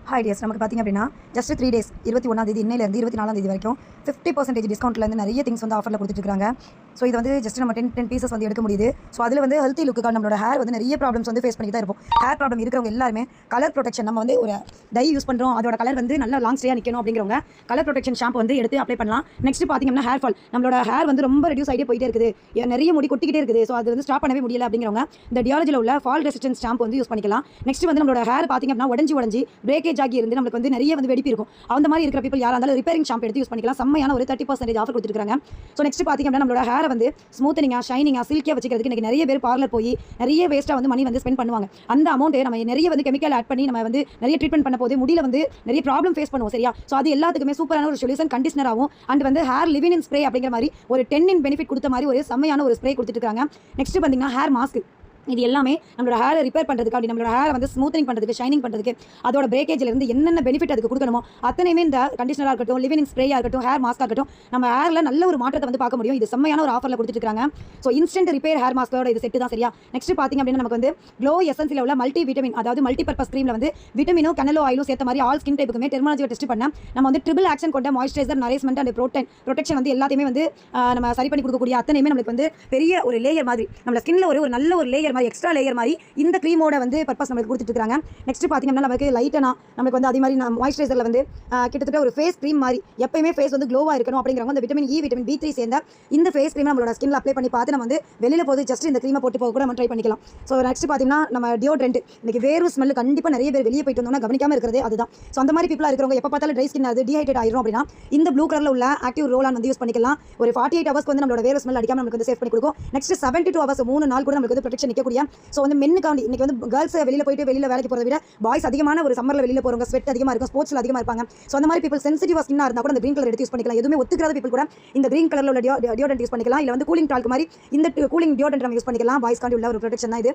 Hi tears, நமக்கு பார்த்திங்க அப்படின்னா ஜஸ்ட் 3 days 21ஆம் தேதி இன்னையிலேருந்து 24ஆம் தேதி வரைக்கும் 50% டிஸ்கவுண்ட்லேருந்து நிறைய திங்ஸ் வந்து ஆஃபரில் கொடுத்துட்ருக்காங்க. ஸோ இது வந்து ஜஸ்ட் நம்ம 10 பீசஸ் வந்து எடுக்க முடியுது. ஸோ அதில் வந்து ஹெல்த்தி லுக்காக நம்மளோட ஹேர் வந்து நிறைய ப்ராப்ளம்ஸ் வந்து ஃபேஸ் பண்ணி தான் இருப்போம். ஹேர் ப்ராப்ளம் இருக்கிறவங்க எல்லாருமே கலர் ப்ரொடெக்ஷன் நம்ம வந்து ஒரு டை யூஸ் பண்ணுறோம், அதோட கலர் வந்து நல்லா லாங் ஸ்டேயாக நிற்கணும் அப்படிங்கிறவங்க கலர் ப்ரொடெக்ஷன் ஷாம்பு வந்து எடுத்து அப்ளை பண்ணலாம். நெக்ஸ்ட் பார்த்திங்கன்னா ஹேர் ஃபால், நம்மளோட ஹேர் வந்து ரொம்ப ரெடியூஸ் ஆகிட்டே போயிட்டே இருக்குது, நிறைய முடி கொட்டிக்கிட்டே இருக்குது. ஸோ அது வந்து ஸ்டாப் பண்ணவே முடியல அப்படிங்கிறவங்க இந்த டியாலஜியில் உள்ள ஃபால் ரெசிஸ்டன்ஸ் ஷாம்பு வந்து யூஸ் பண்ணிக்கலாம். நெக்ஸ்ட் வந்து நம்மளோட ஹேர் பார்த்திங்க அப்படின்னா உடஞ்சி பிரேக்கேஜ் ஆகி இருந்து நமக்கு வந்து நிறைய வந்து வெடிப்பு இருக்கும். அந்த மாதிரி இருக்கிற பீப்பிள் யாராக இருந்தாலும் ரிப்பேரிங் ஷாம்பு எடுத்து யூஸ் பண்ணிக்கலாம். செம்மையான ஒரு 30% ஆஃபர் கொடுத்துருக்காங்க. ஸோ நெக்ஸ்ட் பார்த்திங்க அப்படின்னா நம்மளோட ஹேரை வந்து ஸ்மூத்தனிங்காக ஷைனிங்காக சில்கியாக வச்சுக்கிறதுக்கு எனக்கு நிறைய பேர் பார்லர் போய் நிறைய வேஸ்ட்டாக வந்து மணி வந்து ஸ்பெண்ட் பண்ணுவாங்க. அந்த அமௌண்ட்டு நம்ம நிறைய வந்து கெமிக்கல் ஆட் பண்ணி நம்ம வந்து நிறைய ட்ரீட்மெண்ட் பண்ண போது முடியல வந்து நிறைய ப்ராப்ளம் ஃபேஸ் பண்ணுவோம். சரியா? ஸோ அது எல்லாத்துக்குமே சூப்பரான ஒரு சொல்யூஷன் கண்டிஷனர் ஆகும். அண்ட் வந்து ஹேர் லிவின் இன் ஸ்ப்ரே அப்படிங்கிற மாதிரி ஒரு 10 in பெனிஃபிட் கொடுத்த மாதிரி ஒரு செம்மையான ஒரு ஸ்ப்ரே கொடுத்துருக்காங்க. நெக்ஸ்ட் பார்த்தீங்கன்னா ஹேர் மாஸ்க், இது எல்லாமே நம்மளோட ஹேரை ரிப்பேர் பண்ணுறதுக்கு, அப்படி நம்மளோட ஹேரை வந்து ஸ்மூத்தனிங் பண்ணுறதுக்கு, ஷைனிங் பண்ணுறதுக்கு, அதோட பிரேக்கேஜிலிருந்து என்னென்ன பெனிஃபிட் அதுக்கு கொடுக்கணுமோ அத்தனையுமே இந்த கண்டிஷனராக இருக்கட்டும், லிவின் இன் ஸ்ப்ரேயாக இருக்கட்டும், ஹேர் மாஸ்க்காக இருக்கட்டும், நம்ம ஹேரில் நல்ல ஒரு மாற்றத்தை வந்து பார்க்க முடியும். இது செம்மையான ஒரு ஆஃபரில் கொடுத்துருக்காங்க. ஸோ இன்ஸ்டன்ட் ரிப்பேர் ஹேர் மாஸ்க்கோட இது செட்டு தான். சரியா? நெக்ஸ்ட் பார்த்திங்க அப்படின்னா நமக்கு வந்து க்ளோ எசன்ஸில் உள்ள மல்டி விட்டமின், அதாவது மல்டி பர்பஸ் க்ரீமில் வந்து விட்டமினும் கனலோ ஆயிலும் சேர்த்த மாதிரி ஆல் ஸ்கின் டைப்புக்குமே டெர்மாலஜியை டெஸ்ட் பண்ண நம்ம வந்து ட்ரிபிள் ஆக்ஷன் கொண்ட மாய்ஸ்சரைசர், நரிஸ்மெண்ட் அண்ட் ப்ரொடெக்ஷன் வந்து எல்லாத்தையுமே வந்து நம்ம சரி பண்ணி கொடுக்கக்கூடிய அத்தனையுமே நம்மளுக்கு வந்து பெரிய ஒரு லேயர் மாதிரி, நம்ம ஸ்கின்ல ஒரு நல்ல ஒரு லேயர் மாதிரி, எக்ஸ்ட்ரா லேயர் மாதிரி இந்த க்ரீமோட வந்து பர்பஸ் நமக்கு கொடுத்துட்டு இருக்காங்க. நெக்ஸ்ட் பார்த்தீங்கன்னா நமக்கு லைட்டனா நமக்கு வந்து அதே மாதிரி மாய்ஸ்சரைசரில் வந்து கிட்டத்தட்ட ஒரு ஃபேஸ் க்ரீம் மாதிரி எப்பயுமே ஃபேஸ் வந்து க்ளோவாக இருக்கணும் அப்படிங்கிறவங்க இந்த விட்டமின் இ, விட்டமின் B3 சேர்ந்த இந்த ஃபேஸ் க்ரீம் நம்மளோட ஸ்கின்ல அப்ளை பண்ணி பார்த்து நம்ம வந்து வெளியில் போது ஜஸ்ட் இந்த க்ரீமை போட்டு போக கூட நம்ம ட்ரை பண்ணிக்கலாம். ஸோ நெக்ஸ்ட் பார்த்தீங்கன்னா நம்ம டியோட்ரெண்ட், இன்னைக்கு வேறு ஸ்மெல் கண்டிப்பாக நிறைய பேர் வெளியே போயிட்டு வந்தோம்னா கவனிக்காமல் இருக்கிறது அதுதான். ஸோ அந்த மாதிரி பீப்பிளாக இருக்கிறவங்க எப்போ பார்த்தாலும் ட்ரை ஸ்கின் அது டீஹைட்ரேட் ஆயிரும் அப்படின்னா இந்த ப்ளூ கலரில் உள்ள ஆக்டிவ் ரோல் ஆன் வந்து யூஸ் பண்ணிக்கலாம். ஒரு 48 hours வந்து நம்மளோட வேறு ஸ்மெல் அடிக்காமல் நமக்கு வந்து சேவ் பண்ணி கொடுக்கும். நெக்ஸ்ட் 72 hours 3 நாள் கூட நமக்கு வந்து ப்ரொடெக்ஷன் நிற்கக்கூடிய. ஸோ வந்து மென்னுக்காண்டி இன்னைக்கு வந்து கேர்ள்ஸ் வெளியில் போயிட்டு வெளியில் வேலைக்கு போகிறத விட பாய்ஸ் அதிகமான ஒரு சம்மரில் வெளியில் போகிறவங்க ஸ்வெட் அதிகமாக இருக்கும், ஸ்போர்ட்ஸில் அதிகமாக இருப்பாங்க. ஸோ அந்த மாதிரி பீப்பிள் சென்சிட்டிவ் ஸ்கின்னாக இருந்தால் கூட அந்த கிரீன் கலர் எடுத்து யூஸ் பண்ணிக்கலாம். எதுவுமே ஒத்துக்காத பீப்பிள் கூட இந்த கிரீன் கலரில் உள்ள டியோடரண்ட் யூஸ் பண்ணிக்கலாம். இல்லை வந்து கூலிங் டால்க் மாதிரி இந்த கூலிங் டியோடரண்ட் நம்ம யூஸ் பண்ணிக்கலாம். பாய்ஸ்காண்டி உள்ள ஒரு ப்ரொடெக்ஷன் தான் இது.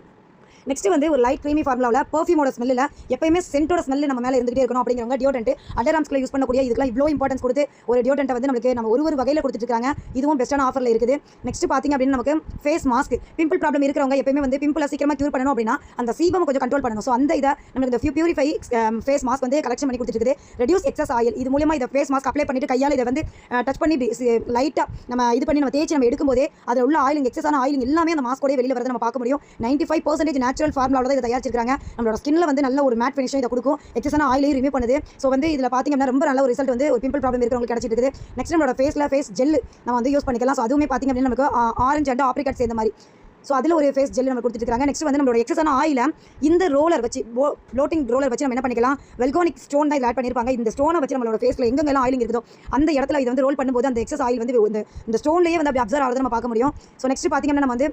நெக்ஸ்ட் வந்து ஒரு லைட் க்ரீமி ஃபார்முலாவில் பெர்ஃப்யூமோட ஸ்மெல்லில் எப்பயுமே சென்ட்டோட ஸ்மெல் நம்ம மேலே இருந்துகிட்டே இருக்கணும் அப்படிங்கிறவங்க டியோடரண்ட் அடராம்ஸ்ல யூஸ் பண்ணக்கூடிய இதுக்கெல்லாம் இவ்வளோ இம்பார்ட்டன்ஸ் கொடுத்து ஒரு டியோடரண்ட்டை வந்து நமக்கு நம்ம ஒரு வகையில் கொடுத்துருக்காங்க. இதுவும் பெஸ்ட்டான ஆஃபரில் இருக்குது. நெக்ஸ்ட் பார்த்திங்க அப்படின்னா நமக்கு ஃபேஸ் மாஸ்க், பிம்பிள் ப்ராப்ளம் இருக்கிறவங்க எப்பயுமே வந்து பிம்பிளை சீக்கிரமாக க்யூர் பண்ணணும் அப்படின்னா அந்த சீபம் கொஞ்சம் கண்ட்ரோல் பண்ணணும். ஸோ அந்த இதை நமக்கு இந்த பியூரிஃபை ஃபேஸ் மாஸ்க் வந்து கலெக்ஷன் பண்ணி கொடுத்துருக்குது. ரெடியூஸ் எக்ஸஸ் ஆயில், இது மூலமாக இதை ஃபேஸ் மாஸ்க் அப்ளை பண்ணிட்டு கையால் இதை வந்து டச் பண்ணி லைட்டாக நம்ம இது பண்ணி நம்ம தேய்ச்சி நம்ம எடுக்கும்போதே அதில் உள்ள ஆயிலிங், எக்ஸஸான ஆயிலிங் எல்லாமே அந்த மாஸ்கோடய வெளியில் வரதை நம்ம பார்க்க முடியும். 95% நேச்சுரல் ஃபார்முலாவில் இதை தயாரிச்சிருக்காங்க. நம்மளோட ஸ்கின்ல வந்து நல்ல ஒரு மேட் ஃபினிஷும் இதை கொடுக்கும், எக்ஸஸான ஆயிலையும் ரிமூவ் பண்ணுது. ஸோ வந்து இதில் பார்த்திங்க அப்படின்னா ரொம்ப நல்ல ஒரு ரிசல்ட் வந்து ஒரு பிம்பிள் ப்ராப்ளம் இருக்கிறவங்களுக்கு கிடைச்சிட்டு இருக்குது. நெக்ஸ்ட் நம்மளோட ஃபேஸ் ஜெல் நம்ம வந்து யூஸ் பண்ணிக்கலாம். ஸோ அதுவுமே பார்த்திங்க அப்படின்னா நமக்கு ஆரஞ்சு அண்ட் ஆப்ரிகாட் சேர்ந்த மாதிரி. ஸோ அதில் ஒரு ஃபேஸ் ஜெல் நம்ம கொடுத்துருக்காங்க. நெக்ஸ்ட் வந்து நம்மளோட எக்ஸஸான ஆயில இந்த ரோலர் வச்சு, ஃப்ளோட்டிங் ரோலர் வச்சு நம்ம என்ன பண்ணிக்கலாம், வெல்கானிக் ஸ்டோன் தான் இதில் ஆட் பண்ணியிருப்பாங்க. இந்த ஸ்டோனை வச்சு நம்மளோட ஃபேஸில் எங்கெல்லாம் ஆயிலிங் இருக்குதோ அந்த இடத்துல இதை வந்து ரோல் பண்ணும்போது அந்த எக்ஸஸ் ஆயில் வந்து இந்த ஸ்டோன்லேயே வந்து அப்படி அப்சர்வ் ஆகிறத நம்ம பார்க்க முடியும். ஸோ நெக்ஸ்ட் பார்த்திங்கன்னா நம்ம வந்து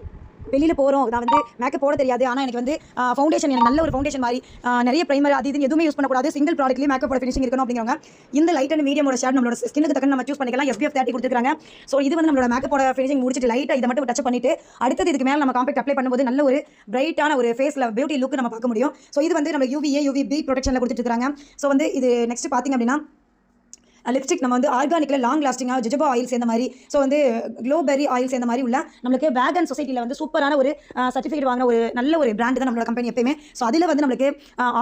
வெளியில் போகிறோம், நான் வந்து மேக்கப் போட தெரியாது, ஆனால் எனக்கு வந்து ஃபவுண்டேஷன், எனக்கு நல்ல ஒரு ஃபவுண்டேஷன் மாதிரி நிறைய ப்ரைமர் அது இது எதுவுமே யூஸ் பண்ணக்கூடாது, சிங்கிள் ப்ராடக்ட்லேயே மேக்கப்போட ஃபினிஷிங் இருக்கணும் அப்படிங்கிறவங்க இந்த லைட் அண்ட் மீடியமோட ஷேட் நம்மளோட ஸ்கின்னுக்கு தக்க நம்ம சூஸ் பண்ணிக்கலாம். SPF 30 கொடுத்துருக்காங்க. ஸோ இது வந்து நம்மளோட மேக்கப்போட ஃபினிஷிங் முடிச்சிட்டு லைட்டாக இதை மட்டும் டச் பண்ணிட்டு அடுத்தது இதுக்கு மேலே நம்ம காம்பேக்ட் அப்ளை பண்ணும்போது நல்ல ஒரு பிரைட்டான ஒரு ஃபேஸில் பியூட்டி லுக் நம்ம பார்க்க முடியும். ஸோ இது வந்து நம்ம UVA UVB ப்ரொடெக்ஷனில் கொடுத்துருக்காங்க. ஸோ வந்து இது நெக்ஸ்ட் பார்த்திங்க அப்படின்னா லிப்ஸ்டிக் நம்ம வந்து ஆர்கானிக்கில் லாங் லாஸ்டிங்காக ஜஜபா ஆயில் சேர்ந்த மாதிரி, ஸோ வந்து க்ளோபெரி ஆயில் சேர்ந்த மாதிரி உள்ள நம்மளுக்கு வேகன் சொசைட்டியில் வந்து சூப்பரான ஒரு சர்டிஃபிகேட் வாங்கின ஒரு நல்ல ஒரு பிராண்ட் தான் நம்மளோட கம்பெனி எப்பயுமே. ஸோ அதில் வந்து நம்மளுக்கு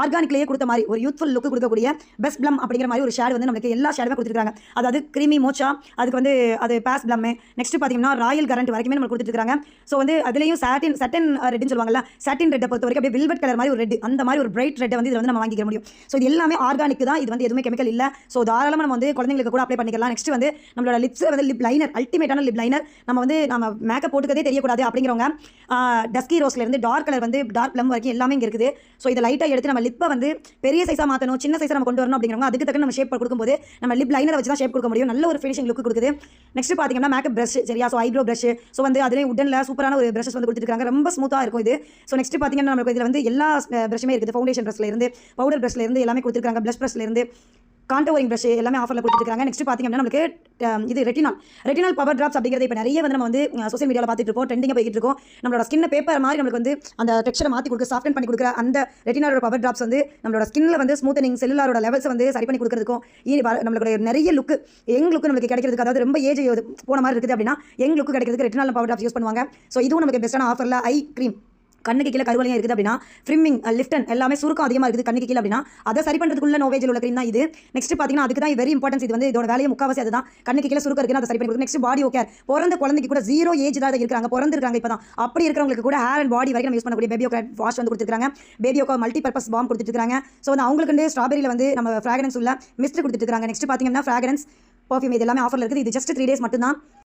ஆர்கானிக்லேயே கொடுத்த மாதிரி ஒரு யூத்ஃபுல் லுக்கு கொடுக்கக்கூடிய பெஸ்ட் ப்ளம் அப்படிங்கிற மாதிரி ஒரு ஷேட் வந்து நம்மளுக்கு எல்லா ஷேடுமே கொடுத்துருக்காங்க. அதாவது கிரீமி மோச்சா, அதுக்கு வந்து அது பாஸ் ப்ளம், நெக்ஸ்ட் பார்த்தீங்கன்னா ராயல் கரண்ட் வரைக்குமே நம்ம கொடுத்துருக்காங்க. ஸோ வந்து அதுலேயும் சட்டன் ரெட்னு சொல்லுவாங்கல்ல, சட்டின் ரெட்டை பொறுத்த வரைக்கும் அப்படியே வில்வெட் கலர் மாதிரி ஒரு ரெட், அந்த மாதிரி ஒரு பிரைட் ரெட்டை வந்து இதில் வந்து நம்ம வாங்கிக்க முடியும். ஸோ இது எல்லாமே ஆர்கானிக் தான், இது வந்து எதுவுமே கெமிக்கல் இல்லை. ஸோ தாராளமாக நம்ம வந்து குழந்தைங்களுக்கு கூட அப்ளை பண்ணிக்கலாம். நெக்ஸ்ட் வந்து நம்மளோட லிப்ஸ் வந்து லிப் லைனர், அல்டிமேட்டான லிப் லைனர், நம்ம மேக்கப் போட்டுக்கதே தெரியக்கூடாது அப்படிங்கிறவங்க டஸ்கி ரோஸ்ல இருந்து டார்க் கலர் வந்து டார்க் ப்ளம் வரைக்கும் எல்லாமே இங்கே இருக்குது. ஸோ இதை லைட்டாக எடுத்து நம்ம லிப்பை வந்து பெரிய சைஸாக மாற்றணும், சின்ன சைஸாக நம்ம கொண்டு வரணும் அப்படிங்கிறவங்க அதுக்கு தக்க நம்ம ஷேப் கொடுக்கும்போது நம்ம லிப் லைனரை வச்சு தான் ஷேப் கொடுக்க முடியும். நல்ல ஒரு ஃபினிஷிங் லுக் கொடுக்குது. நெக்ஸ்ட் பார்த்தீங்கன்னா மேக்கப் ப்ரஷ், சரியா? ஸோ ஐப்ரோ ப்ரஷ், ஸோ வந்து அதுலேயே உடனில் சூப்பரான ஒரு ப்ரஷஸ் வந்து கொடுத்துருக்காங்க, ரொம்ப ஸ்மூத்தாக இருக்கும் இது. ஸோ நெக்ஸ்ட் பார்த்தீங்கன்னா நமக்கு இதில் வந்து எல்லா ப்ரஷுமே இருக்குது, ஃபவுண்டேஷன் ப்ரஷ்ல இருந்து பவுடர் ப்ரஷ்ல இருந்து எல்லாமே கொடுத்துருக்காங்க, ப்ளஷ் ப்ரஷ்ல இருந்து கான்டோரிங் ப்ரஷ் எல்லாமே ஆஃபரில் கொடுத்துருக்காங்க. நெக்ஸ்ட் பார்த்திங்க அப்படின்னா நமக்கு இது ரெட்டினால் பவர் ட்ராப்ஸ் அப்படிங்கிறது இப்போ நிறைய வந்து நம்ம வந்து சோசியல் மீடியாவில் பார்த்துட்டு இருக்கோம், ட்ரெண்டிங்காக போய்கிட்டு இருக்கோம். நம்மளோட ஸ்கின்னை பேப்பர் மாதிரி நம்மளுக்கு வந்து அந்த டெக்ஸ்சரை மாற்றி கொடுக்க, சாஃப்டன் பண்ணி கொடுக்குற அந்த ரெட்டினாலோட பவர் ட்ராப்ஸ் வந்து நம்மளோட ஸ்கின்ல வந்து ஸ்மூத்தனிங், செல்லுலாரோட லெவல்ஸ் வந்து சரி பண்ணி கொடுக்குறதுக்கும் நம்மளுக்கு நிறைய லுக்கு லுக்கு நம்மளுக்கு கிடைக்கிறதுக்கு, அதாவது ரொம்ப ஏஜ் போன மாதிரி இருக்குது அப்படின்னா லுக்கு கிடைக்கிறதுக்கு ரெட்டினால் பவர் ட்ராப்ஸ் யூஸ் பண்ணுவாங்க. ஸோ இதுவும் நமக்கு பெஸ்ட்டான ஆஃபரில் ஐ க்ரீம் கண்ணுக்கு கீழே கருவலையும் இருக்குது அப்படின்னா ஃப்ரிம்மிங் லிஃப்டன் எல்லாமே சுருக்கம் அதிகமாக இருக்குது கண்ணுக்கு கீழே அப்படின்னா அதை சரி பண்ணுறதுக்குள்ள நோவேஜில் உள்ள க்ரீம் தான் இது. நெக்ஸ்ட் பார்த்தீங்கன்னா அதுக்கு தான் வெரி இம்பார்ட்டன்ஸ். இது வந்து இதோட வேலையை முக்காவாசி அதுதான். கண்ணுக்கு கீழே சுருக்கம் இருக்குன்னு அதை சரி பண்ணி. நெக்ஸ்ட் பாடி ஓகே, பிறந்த குழந்தைக்கு கூட 0 ஏஜ் தான் இருக்கிறாங்க, பிறந்திருக்காங்க இப்போ தான். அப்படி இருக்கிறவங்களுக்கு கூட ஹேர் அண்ட் பாடி வரைக்கும் நம்ம யூஸ் பண்ணக்கூடிய பேபி ஓகே வாஷ் வந்து கொடுத்துருக்காங்க. Baby okay multi purpose balm கொடுத்துருக்காங்க. ஸோ வந்து அவங்களுக்கு வந்து ஸ்ட்ராபெரியில் வந்து நம்ம ஃப்ராக்ரன்ஸ் உள்ள மிஸ்ட் கொடுத்துருக்காங்க. நெக்ஸ்ட் பார்த்தீங்கன்னா ஃப்ராக்ரன்ஸ் பர்ஃப்யூம் இது எல்லாமே ஆஃபரில் இருக்குது. இது ஜஸ்ட் 3 days மட்டும் தான்.